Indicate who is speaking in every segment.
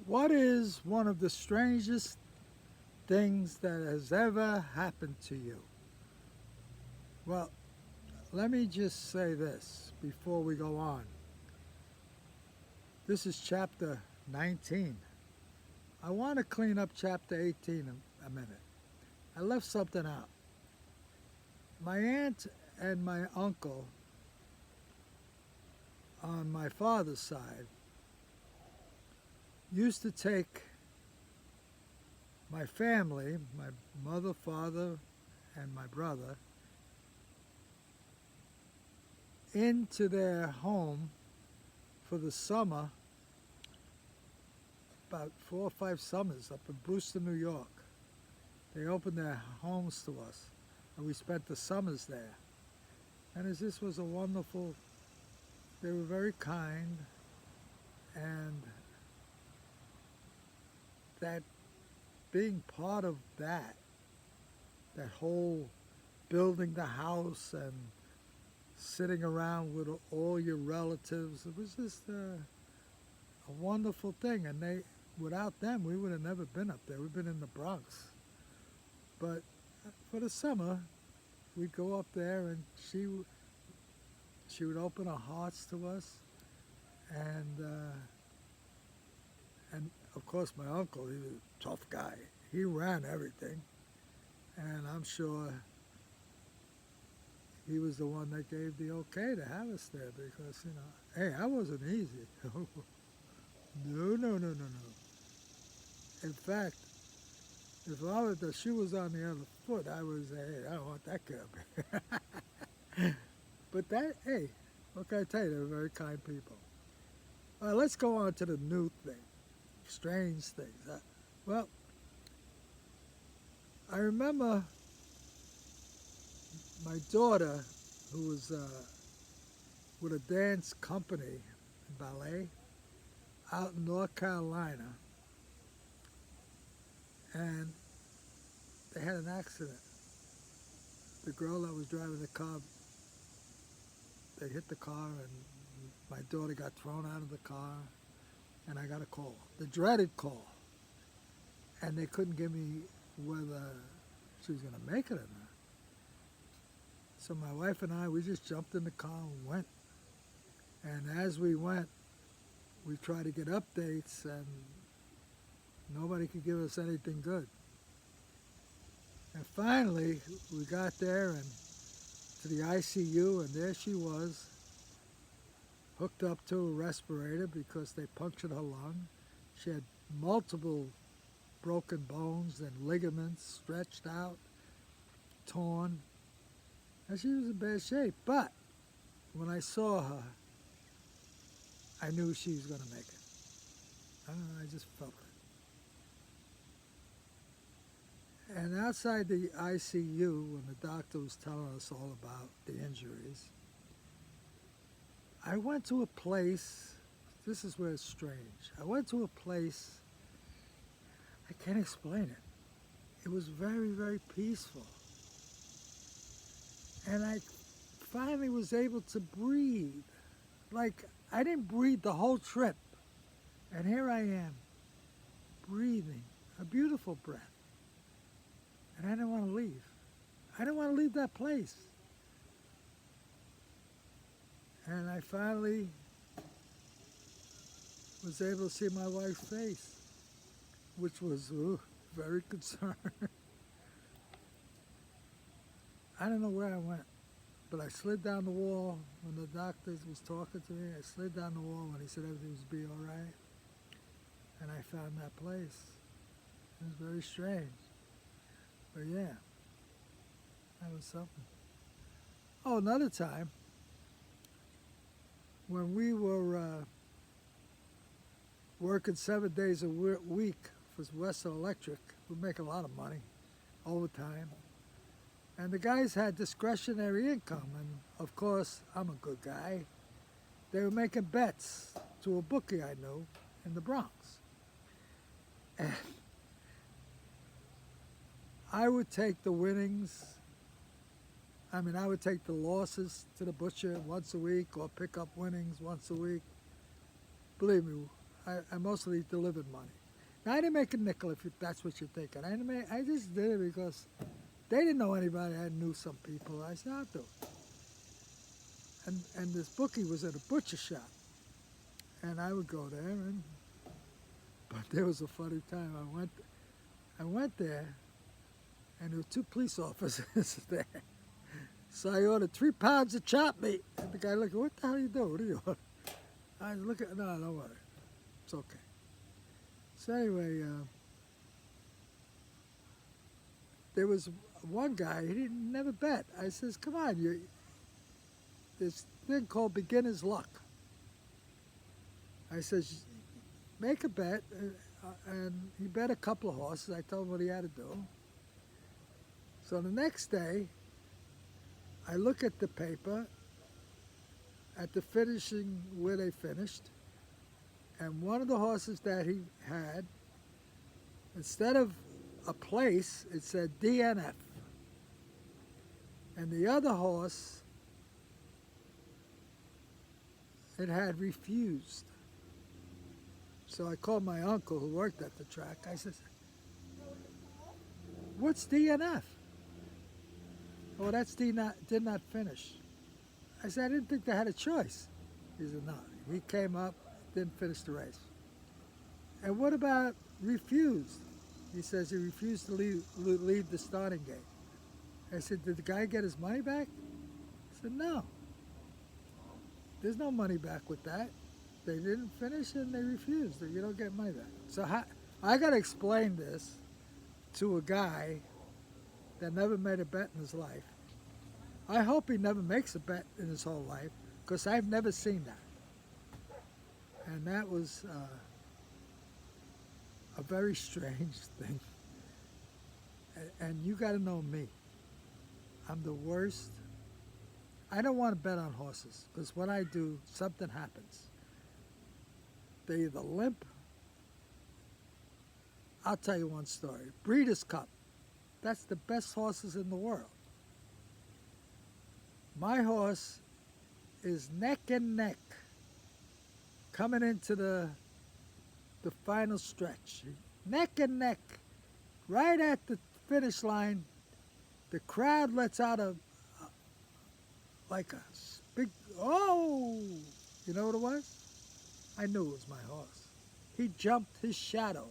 Speaker 1: What is one of the strangest things that has ever happened to you? Well, let me just say this before we go on. This is chapter 19. I want to clean up chapter 18 a minute. I left something out. My aunt and my uncle on my father's side used to take my family, my mother, father, and my brother, into their home for the summer, about 4 or 5 summers up in Brewster, New York. They opened their homes to us, and we spent the summers there. And this was a wonderful, they were very kind, and that being part of that whole building the house and sitting around with all your relatives, it was just a wonderful thing. And without them, we would have never been up there. We've been in the Bronx. But for the summer, we'd go up there, and she would open her hearts to us, and and of course my uncle, he was a tough guy. He ran everything, and I'm sure he was the one that gave the okay to have us there because hey, I wasn't easy. No, no, no, no, no. In fact, if the shoe was on the other foot, I would say, hey, I don't want that girl. But that, hey, what can I tell you? They were very kind people. All right, let's go on to the new thing, strange things. Well, I remember my daughter, who was with a dance company, ballet, out in North Carolina, and they had an accident. The girl that was driving the car, they hit the car, and my daughter got thrown out of the car, and I got a call, the dreaded call, and they couldn't give me whether she was going to make it or not. So my wife and I, we just jumped in the car and went. And as we went, we tried to get updates, and nobody could give us anything good. And finally, we got there and to the ICU, and there she was, hooked up to a respirator because they punctured her lung. She had multiple broken bones and ligaments stretched out, torn, and she was in bad shape. But when I saw her, I knew she was going to make it. I don't know, I just felt it. And outside the ICU, when the doctor was telling us all about the injuries, I went to a place, this is where it's strange. I went to a place, I can't explain it. It was very, very peaceful. And I finally was able to breathe. Like, I didn't breathe the whole trip. And here I am, breathing a beautiful breath. And I didn't want to leave. I didn't want to leave that place. And I finally was able to see my wife's face, which was very concerned. I don't know where I went, but I slid down the wall when the doctor was talking to me. I slid down the wall when he said everything was be all right, and I found that place. It was very strange, but yeah, that was something. Oh, another time when we were working 7 days a week for Western Electric, we make a lot of money, overtime. And the guys had discretionary income, and of course, I'm a good guy. They were making bets to a bookie I knew in the Bronx. And I would take the winnings, I would take the losses to the butcher once a week or pick up winnings once a week. Believe me, I mostly delivered money. Now, I didn't make a nickel if that's what you're thinking. I just did it because they didn't know anybody. I knew some people. I said, I'll do it. And this bookie was at a butcher shop. And I would go there, but there was a funny time. I went there, and there were two police officers there. So I ordered 3 pounds of chopped meat. And the guy looked, what the hell are you doing? What do you order? I was looking, no, don't worry. It's okay. So anyway, there was one guy, he didn't never bet. I says, come on, this thing called beginner's luck. I says, make a bet, and he bet a couple of horses. I told him what he had to do. So the next day, I look at the paper, at the finishing, where they finished, and one of the horses that he had, instead of a place, it said DNF. And the other horse, it had refused. So I called my uncle who worked at the track. I said, what's DNF? Oh, that's did not finish. I said, I didn't think they had a choice. He said, no. He came up, didn't finish the race. And what about refused? He says he refused to leave the starting gate. I said, did the guy get his money back? He said, no. There's no money back with that. They didn't finish and they refused. You don't get money back. So I got to explain this to a guy that never made a bet in his life. I hope he never makes a bet in his whole life, because I've never seen that. And that was a very strange thing. And you got to know me. I'm the worst. I don't want to bet on horses, because when I do, something happens. They either limp. I'll tell you one story. Breeders' Cup. That's the best horses in the world. My horse is neck and neck coming into the final stretch. Neck and neck. Right at the finish line, the crowd lets out like a big, oh! You know what it was? I knew it was my horse. He jumped his shadow.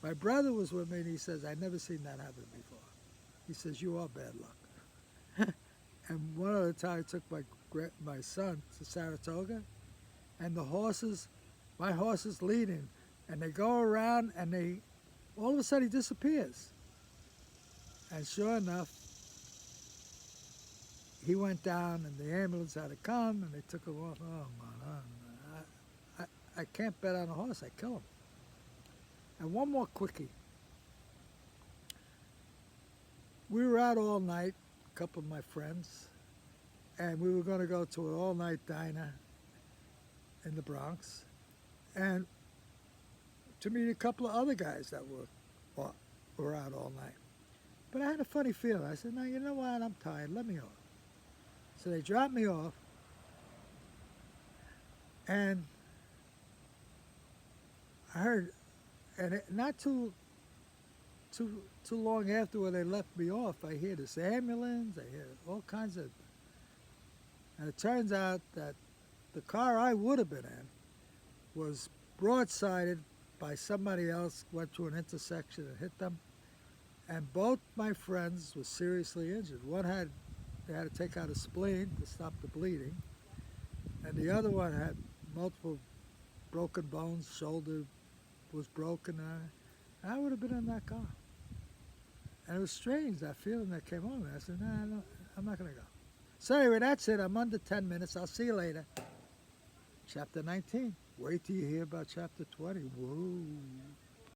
Speaker 1: My brother was with me, and he says, I've never seen that happen before. He says, you are bad luck. And one other time I took my son to Saratoga, and my horse is leading, and they go around, and all of a sudden he disappears. And sure enough, he went down, and the ambulance had to come, and they took him off. Oh, man, I can't bet on a horse. I kill him. And one more quickie. We were out all night, a couple of my friends, and we were going to go to an all-night diner in the Bronx, and to meet a couple of other guys that were out all night. But I had a funny feeling. I said, no, you know what? I'm tired. Let me off. So they dropped me off, and I heard, and not too long after when they left me off, I hear this ambulance, I hear all kinds of, and it turns out that the car I would have been in was broadsided by somebody else, went through an intersection and hit them, and both my friends were seriously injured. They had to take out a spleen to stop the bleeding, and the other one had multiple broken bones, shoulder was broken. I would have been in that car. And it was strange, that feeling that came on me. I said, no, I'm not going to go. So anyway, that's it. I'm under 10 minutes. I'll see you later. Chapter 19. Wait till you hear about chapter 20. Whoa.